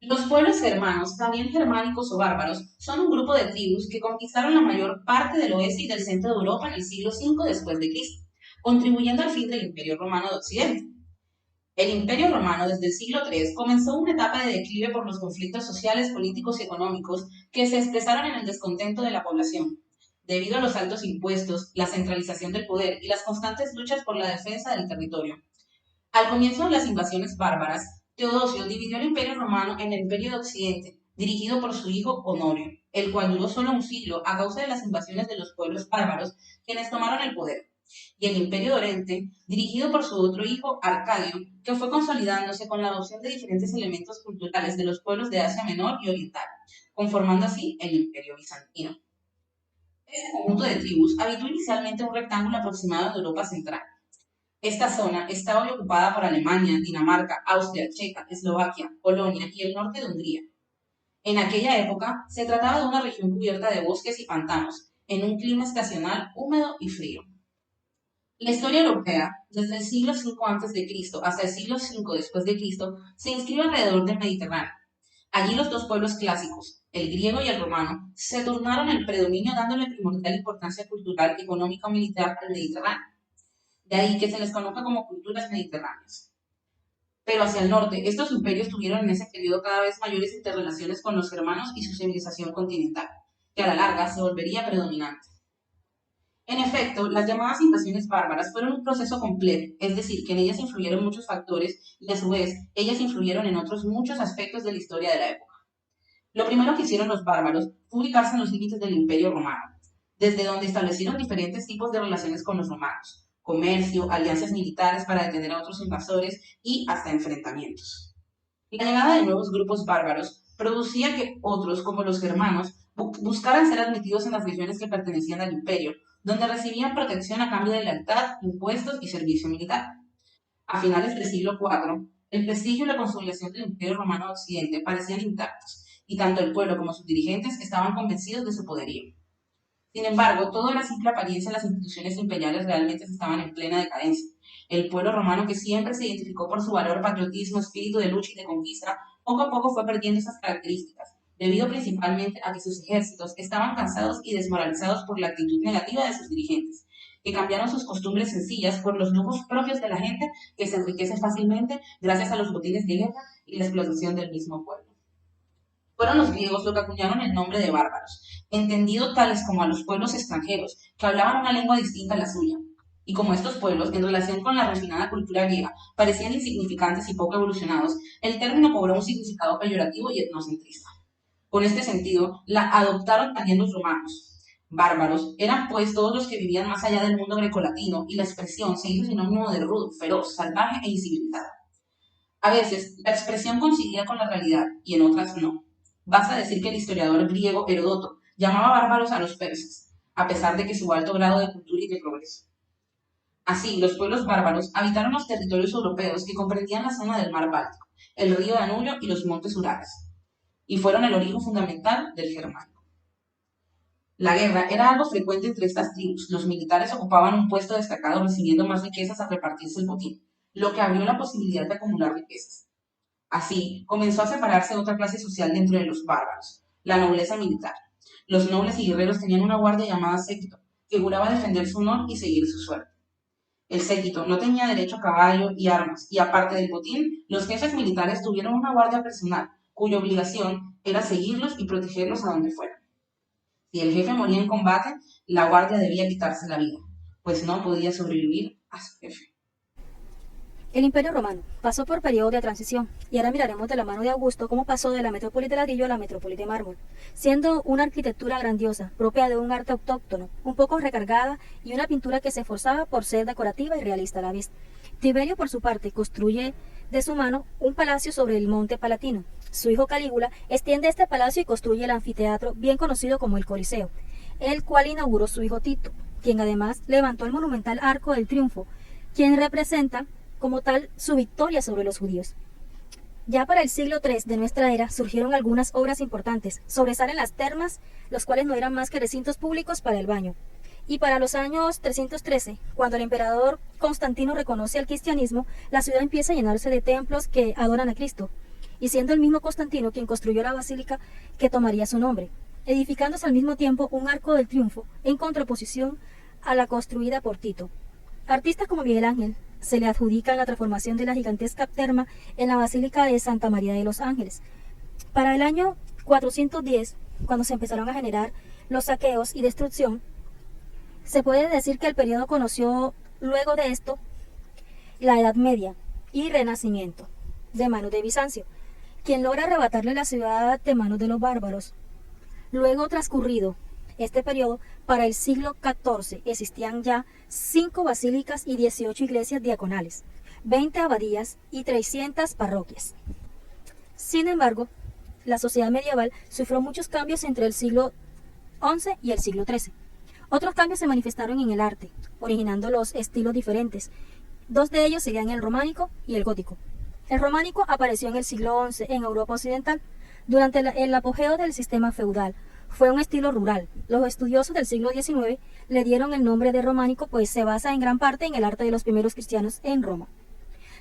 Los pueblos germanos, también germánicos o bárbaros, son un grupo de tribus que conquistaron la mayor parte del oeste y del centro de Europa en el siglo V después de Cristo, contribuyendo al fin del Imperio Romano de Occidente. El Imperio Romano desde el siglo III comenzó una etapa de declive por los conflictos sociales, políticos y económicos que se expresaron en el descontento de la población, debido a los altos impuestos, la centralización del poder y las constantes luchas por la defensa del territorio. Al comienzo de las invasiones bárbaras, Teodosio dividió el Imperio Romano en el Imperio de Occidente, dirigido por su hijo Honorio, el cual duró solo un siglo a causa de las invasiones de los pueblos bárbaros, quienes tomaron el poder, y el Imperio de Oriente, dirigido por su otro hijo Arcadio, que fue consolidándose con la adopción de diferentes elementos culturales de los pueblos de Asia Menor y Oriental, conformando así el Imperio Bizantino. Este conjunto de tribus habitó inicialmente un rectángulo aproximado de Europa Central. Esta zona estaba hoy ocupada por Alemania, Dinamarca, Austria, Checa, Eslovaquia, Polonia y el norte de Hungría. En aquella época se trataba de una región cubierta de bosques y pantanos, en un clima estacional húmedo y frío. La historia europea, desde el siglo V a.C. hasta el siglo V después de Cristo, se inscribe alrededor del Mediterráneo. Allí los dos pueblos clásicos, el griego y el romano, se turnaron el predominio dándole primordial importancia cultural, económica o militar al Mediterráneo. De ahí que se les conozca como culturas mediterráneas. Pero hacia el norte, estos imperios tuvieron en ese periodo cada vez mayores interrelaciones con los germanos y su civilización continental, que a la larga se volvería predominante. En efecto, las llamadas invasiones bárbaras fueron un proceso complejo, es decir, que en ellas influyeron muchos factores y a su vez ellas influyeron en otros muchos aspectos de la historia de la época. Lo primero que hicieron los bárbaros fue ubicarse en los límites del Imperio Romano, desde donde establecieron diferentes tipos de relaciones con los romanos, comercio, alianzas militares para detener a otros invasores y hasta enfrentamientos. La llegada de nuevos grupos bárbaros producía que otros, como los germanos, buscaran ser admitidos en las regiones que pertenecían al imperio, donde recibían protección a cambio de lealtad, impuestos y servicio militar. A finales del siglo IV, el prestigio y la consolidación del Imperio Romano de Occidente parecían intactos, y tanto el pueblo como sus dirigentes estaban convencidos de su poderío. Sin embargo, todo era simple apariencia, las instituciones imperiales realmente estaban en plena decadencia. El pueblo romano, que siempre se identificó por su valor, patriotismo, espíritu de lucha y de conquista, poco a poco fue perdiendo esas características, debido principalmente a que sus ejércitos estaban cansados y desmoralizados por la actitud negativa de sus dirigentes, que cambiaron sus costumbres sencillas por los lujos propios de la gente que se enriquece fácilmente gracias a los botines de guerra y la explotación del mismo pueblo. Fueron los griegos los que acuñaron el nombre de bárbaros, entendidos tales como a los pueblos extranjeros que hablaban una lengua distinta a la suya. Y como estos pueblos, en relación con la refinada cultura griega, parecían insignificantes y poco evolucionados, el término cobró un significado peyorativo y etnocentrista. Con este sentido, la adoptaron también los romanos. Bárbaros eran pues todos los que vivían más allá del mundo grecolatino, y la expresión se hizo sinónimo de rudo, feroz, salvaje e incivilizado. A veces, la expresión coincidía con la realidad y en otras no. Basta decir que el historiador griego Heródoto llamaba bárbaros a los persas, a pesar de que su alto grado de cultura y de progreso. Así, los pueblos bárbaros habitaron los territorios europeos que comprendían la zona del mar Báltico, el río Danubio y los montes Urales, y fueron el origen fundamental del germánico. La guerra era algo frecuente entre estas tribus. Los militares ocupaban un puesto destacado recibiendo más riquezas al repartirse el botín, lo que abrió la posibilidad de acumular riquezas. Así, comenzó a separarse otra clase social dentro de los bárbaros, la nobleza militar. Los nobles y guerreros tenían una guardia llamada séquito, que juraba defender su honor y seguir su suerte. El séquito no tenía derecho a caballo y armas, y aparte del botín, los jefes militares tuvieron una guardia personal, cuya obligación era seguirlos y protegerlos a donde fueran. Si el jefe moría en combate, la guardia debía quitarse la vida, pues no podía sobrevivir a su jefe. El Imperio Romano pasó por periodo de transición y ahora miraremos de la mano de Augusto cómo pasó de la metrópoli de ladrillo a la metrópoli de mármol, siendo una arquitectura grandiosa, propia de un arte autóctono, un poco recargada y una pintura que se esforzaba por ser decorativa y realista a la vez. Tiberio, por su parte, construye de su mano un palacio sobre el monte Palatino. Su hijo Calígula extiende este palacio y construye el anfiteatro bien conocido como el Coliseo, el cual inauguró su hijo Tito, quien además levantó el monumental Arco del Triunfo, quien representa como tal su victoria sobre los judíos. Ya para el siglo III de nuestra era surgieron algunas obras importantes. Sobresalen las termas, los cuales no eran más que recintos públicos para el baño. Y para los años 313, cuando el emperador Constantino reconoce al cristianismo, la ciudad empieza a llenarse de templos que adoran a Cristo. y siendo el mismo Constantino quien construyó la basílica que tomaría su nombre, edificándose al mismo tiempo un arco del triunfo en contraposición a la construida por Tito. Artistas como Miguel Ángel se le adjudican la transformación de la gigantesca terma en la Basílica de Santa María de los Ángeles. Para el año 410, cuando se empezaron a generar los saqueos y destrucción, se puede decir que el periodo conoció luego de esto la Edad Media y Renacimiento de manos de Bizancio, quien logra arrebatarle la ciudad de manos de los bárbaros. Luego transcurrido este periodo, para el siglo XIV existían ya 5 basílicas y 18 iglesias diaconales, 20 abadías y 300 parroquias. Sin embargo, la sociedad medieval sufrió muchos cambios entre el siglo XI y el siglo XIII. Otros cambios se manifestaron en el arte, originando los estilos diferentes. 2 de ellos serían el románico y el gótico. El románico apareció en el siglo XI en Europa Occidental, durante el apogeo del sistema feudal. Fue un estilo rural. Los estudiosos del siglo XIX le dieron el nombre de románico, pues se basa en gran parte en el arte de los primeros cristianos en Roma.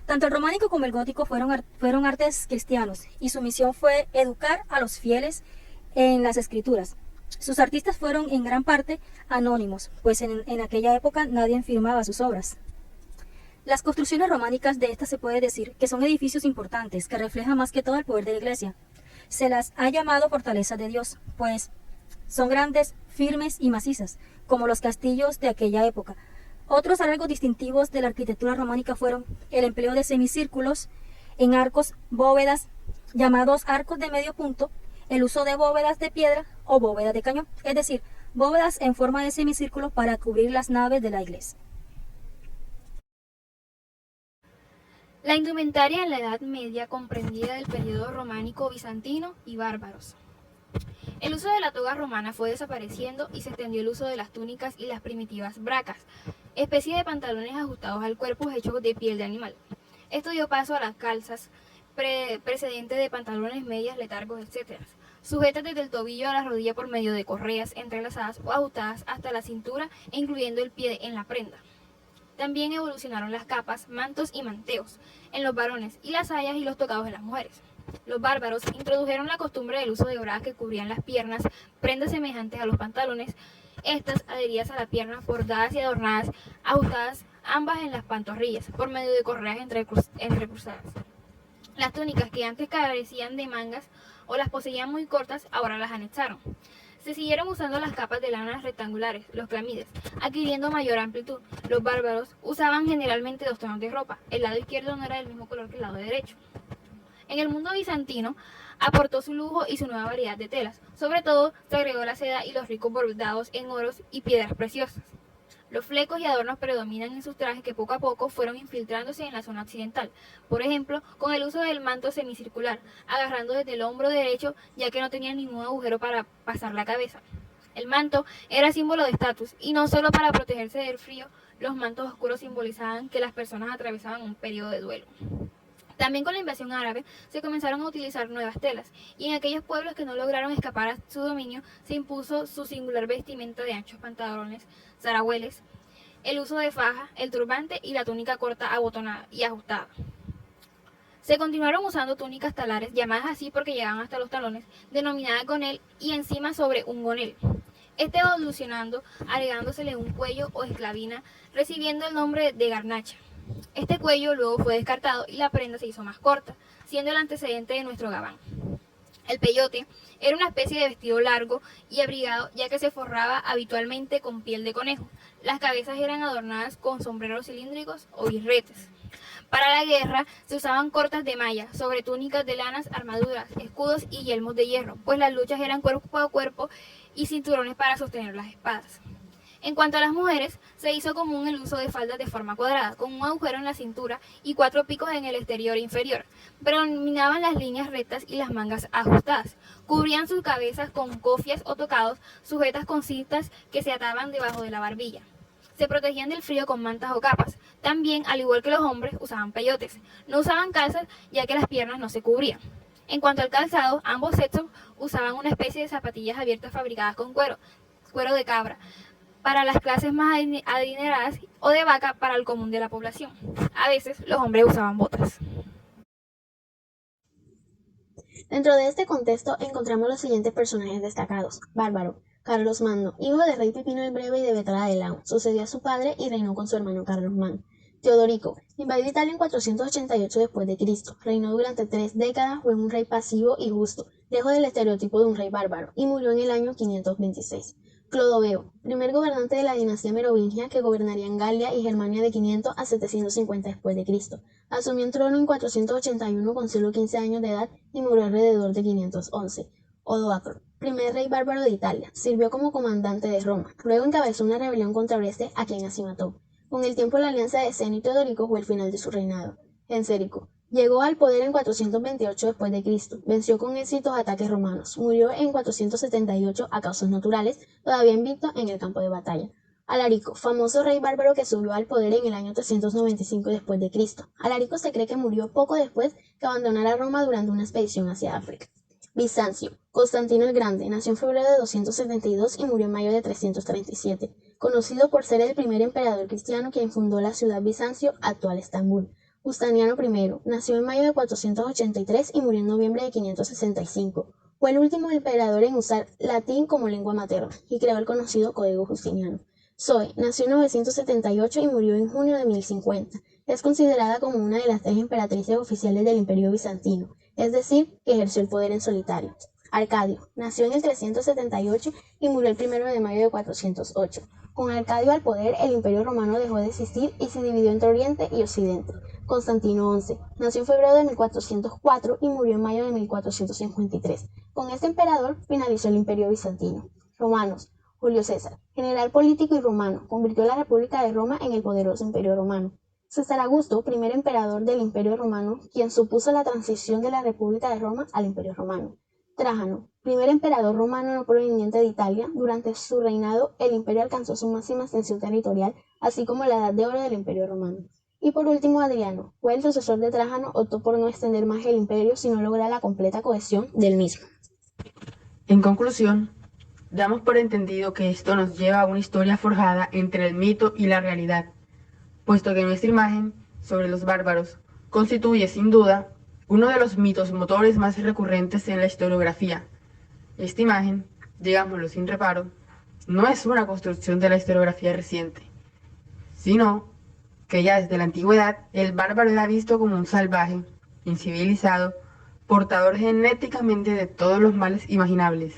Tanto el románico como el gótico fueron artes cristianos, y su misión fue educar a los fieles en las escrituras. Sus artistas fueron en gran parte anónimos, pues en aquella época nadie firmaba sus obras. Las construcciones románicas de estas se puede decir que son edificios importantes, que reflejan más que todo el poder de la Iglesia. Se las ha llamado fortalezas de Dios, pues son grandes, firmes y macizas, como los castillos de aquella época. Otros rasgos distintivos de la arquitectura románica fueron el empleo de semicírculos en arcos, bóvedas, llamados arcos de medio punto, el uso de bóvedas de piedra o bóvedas de cañón, es decir, bóvedas en forma de semicírculo para cubrir las naves de la iglesia. La indumentaria en la Edad Media comprendía del periodo románico, bizantino y bárbaros. El uso de la toga romana fue desapareciendo y se extendió el uso de las túnicas y las primitivas bracas, especie de pantalones ajustados al cuerpo hechos de piel de animal. Esto dio paso a las calzas, precedente de pantalones, medias, letargos, etc., sujetas desde el tobillo a la rodilla por medio de correas entrelazadas o ajustadas hasta la cintura e incluyendo el pie en la prenda. También evolucionaron las capas, mantos y manteos en los varones y las sayas y los tocados en las mujeres. Los bárbaros introdujeron la costumbre del uso de bragas que cubrían las piernas, prendas semejantes a los pantalones, estas adheridas a la pierna, bordadas y adornadas, ajustadas ambas en las pantorrillas, por medio de correas entrecruzadas. Las túnicas que antes carecían de mangas o las poseían muy cortas, ahora las anexaron. Se siguieron usando las capas de lana rectangulares, los clamides, adquiriendo mayor amplitud. Los bárbaros usaban generalmente 2 tonos de ropa. El lado izquierdo no era del mismo color que el lado derecho. En el mundo bizantino aportó su lujo y su nueva variedad de telas. Sobre todo, se agregó la seda y los ricos bordados en oros y piedras preciosas. Los flecos y adornos predominan en sus trajes que poco a poco fueron infiltrándose en la zona occidental. Por ejemplo, con el uso del manto semicircular, agarrando desde el hombro derecho ya que no tenía ningún agujero para pasar la cabeza. El manto era símbolo de estatus y no solo para protegerse del frío, los mantos oscuros simbolizaban que las personas atravesaban un periodo de duelo. También con la invasión árabe se comenzaron a utilizar nuevas telas, y en aquellos pueblos que no lograron escapar a su dominio se impuso su singular vestimenta de anchos pantalones, zarahueles, el uso de faja, el turbante y la túnica corta abotonada y ajustada. Se continuaron usando túnicas talares, llamadas así porque llegaban hasta los talones, denominadas gonel, y encima sobre un gonel. Este evolucionando, agregándosele un cuello o esclavina, recibiendo el nombre de garnacha. Este cuello luego fue descartado y la prenda se hizo más corta, siendo el antecedente de nuestro gabán. El peyote era una especie de vestido largo y abrigado, ya que se forraba habitualmente con piel de conejo. Las cabezas eran adornadas con sombreros cilíndricos o birretes. Para la guerra se usaban cortas de malla, sobre túnicas de lanas, armaduras, escudos y yelmos de hierro, pues las luchas eran cuerpo a cuerpo y cinturones para sostener las espadas. En cuanto a las mujeres, se hizo común el uso de faldas de forma cuadrada, con un agujero en la cintura y 4 picos en el exterior e inferior. Predominaban las líneas rectas y las mangas ajustadas. Cubrían sus cabezas con cofias o tocados, sujetas con cintas que se ataban debajo de la barbilla. Se protegían del frío con mantas o capas. También, al igual que los hombres, usaban peyotes. No usaban calzas, ya que las piernas no se cubrían. En cuanto al calzado, ambos sexos usaban una especie de zapatillas abiertas fabricadas con cuero de cabra, para las clases más adineradas, o de vaca para el común de la población. A veces los hombres usaban botas. Dentro de este contexto encontramos los siguientes personajes destacados. Bárbaro. Carlos Magno, hijo del rey Pipino el Breve y de Betrada de Lao, sucedió a su padre y reinó con su hermano Carlos Magno. Teodorico, invadió Italia en 488 d.C., reinó durante 3 décadas, fue un rey pasivo y justo, lejos del estereotipo de un rey bárbaro, y murió en el año 526. Clodoveo, primer gobernante de la dinastía merovingia que gobernaría en Galia y Germania de 500 a 750 d.C. Asumió el trono en 481 con solo 15 años de edad y murió alrededor de 511. Odoacro, primer rey bárbaro de Italia, sirvió como comandante de Roma, luego encabezó una rebelión contra Oreste a quien así mató. Con el tiempo la alianza de Ceno y Teodorico fue el final de su reinado. Gensérico, llegó al poder en 428 d.C., venció con éxitos ataques romanos, murió en 478 a causas naturales, todavía invicto en el campo de batalla. Alarico, famoso rey bárbaro que subió al poder en el año 395 d.C. Alarico se cree que murió poco después que abandonara Roma durante una expedición hacia África. Bizancio, Constantino el Grande, nació en febrero de 272 y murió en mayo de 337, conocido por ser el primer emperador cristiano quien fundó la ciudad Bizancio, actual Estambul. Justiniano I, nació en mayo de 483 y murió en noviembre de 565. Fue el último emperador en usar latín como lengua materna y creó el conocido Código Justiniano. Zoe, nació en 978 y murió en junio de 1050. Es considerada como una de las 3 emperatrices oficiales del Imperio Bizantino, es decir, que ejerció el poder en solitario. Arcadio, nació en el 378 y murió el 1 de mayo de 408. Con Arcadio al poder, el Imperio Romano dejó de existir y se dividió entre Oriente y Occidente. Constantino XI, nació en febrero de 1404 y murió en mayo de 1453. Con este emperador finalizó el Imperio Bizantino. Romanos. Julio César, general político y romano, convirtió la República de Roma en el poderoso Imperio Romano. César Augusto, primer emperador del Imperio Romano, quien supuso la transición de la República de Roma al Imperio Romano. Trajano, primer emperador romano no proveniente de Italia, durante su reinado el imperio alcanzó su máxima extensión territorial, así como la edad de oro del Imperio Romano. Y por último Adriano, fue el sucesor de Trajano, optó por no extender más el imperio, sino lograr la completa cohesión del mismo. En conclusión, damos por entendido que esto nos lleva a una historia forjada entre el mito y la realidad, puesto que nuestra imagen sobre los bárbaros constituye sin duda uno de los mitos motores más recurrentes en la historiografía. Esta imagen, digámoslo sin reparo, no es una construcción de la historiografía reciente, sino que ya desde la antigüedad el bárbaro era visto como un salvaje, incivilizado, portador genéticamente de todos los males imaginables.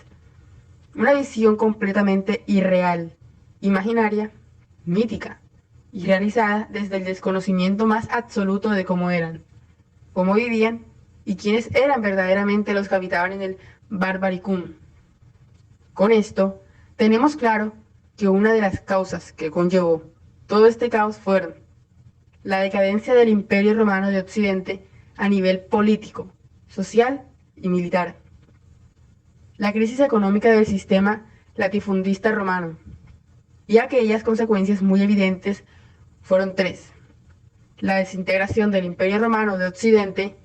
Una visión completamente irreal, imaginaria, mítica, y realizada desde el desconocimiento más absoluto de cómo eran, cómo vivían y quiénes eran verdaderamente los que habitaban en el Barbaricum. Con esto, tenemos claro que una de las causas que conllevó todo este caos fueron la decadencia del Imperio Romano de Occidente a nivel político, social y militar, la crisis económica del sistema latifundista romano, y aquellas consecuencias muy evidentes fueron 3. La desintegración del Imperio Romano de Occidente,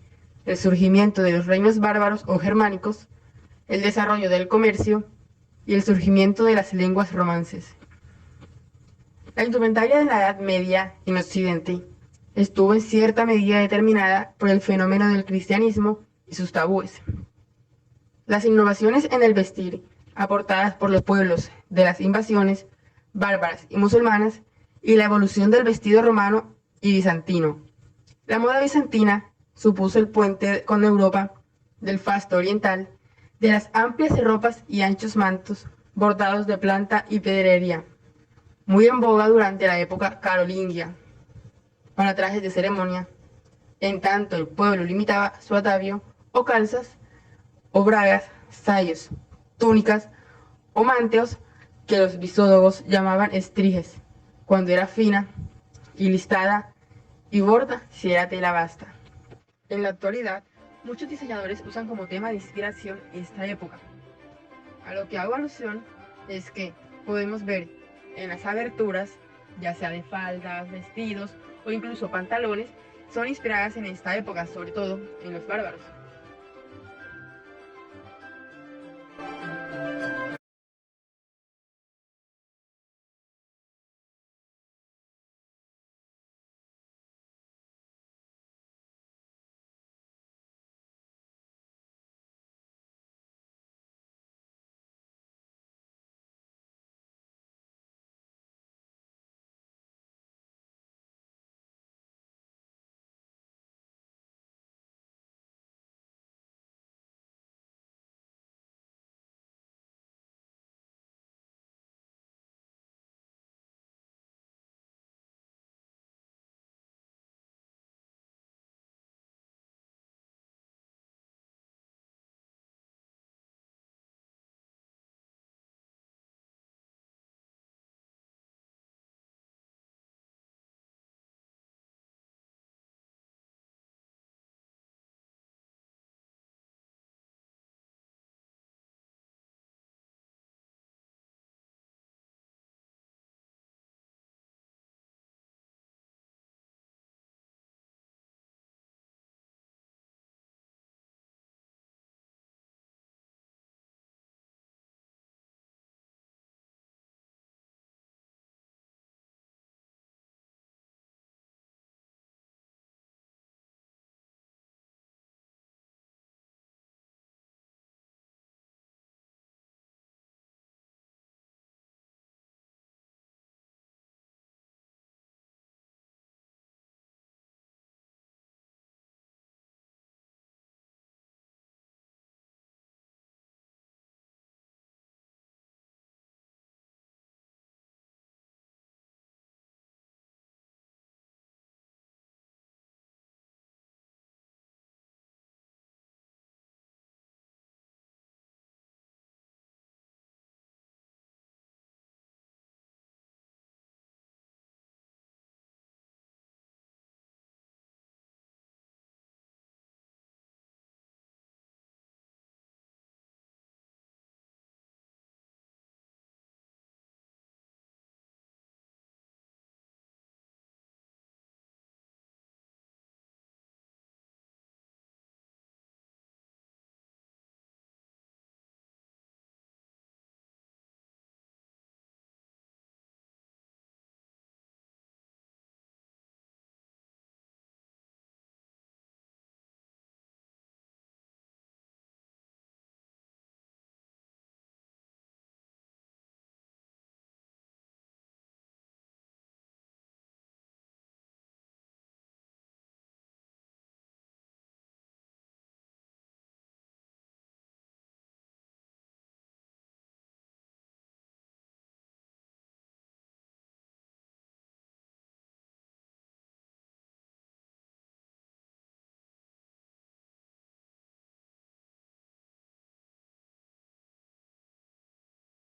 el surgimiento de los reinos bárbaros o germánicos, el desarrollo del comercio y el surgimiento de las lenguas romances. La indumentaria de la Edad Media en Occidente estuvo en cierta medida determinada por el fenómeno del cristianismo y sus tabúes. Las innovaciones en el vestir aportadas por los pueblos de las invasiones bárbaras y musulmanas y la evolución del vestido romano y bizantino. La moda bizantina supuso el puente con Europa del fasto oriental, de las amplias ropas y anchos mantos bordados de planta y pedrería, muy en boga durante la época carolingia, para trajes de ceremonia, en tanto el pueblo limitaba su atavío o calzas o bragas, sayos, túnicas o manteos que los visódogos llamaban estriges, cuando era fina y listada, y borda si era tela basta. En la actualidad, muchos diseñadores usan como tema de inspiración esta época. A lo que hago alusión es que podemos ver en las aberturas, ya sea de faldas, vestidos o incluso pantalones, son inspiradas en esta época, sobre todo en los bárbaros.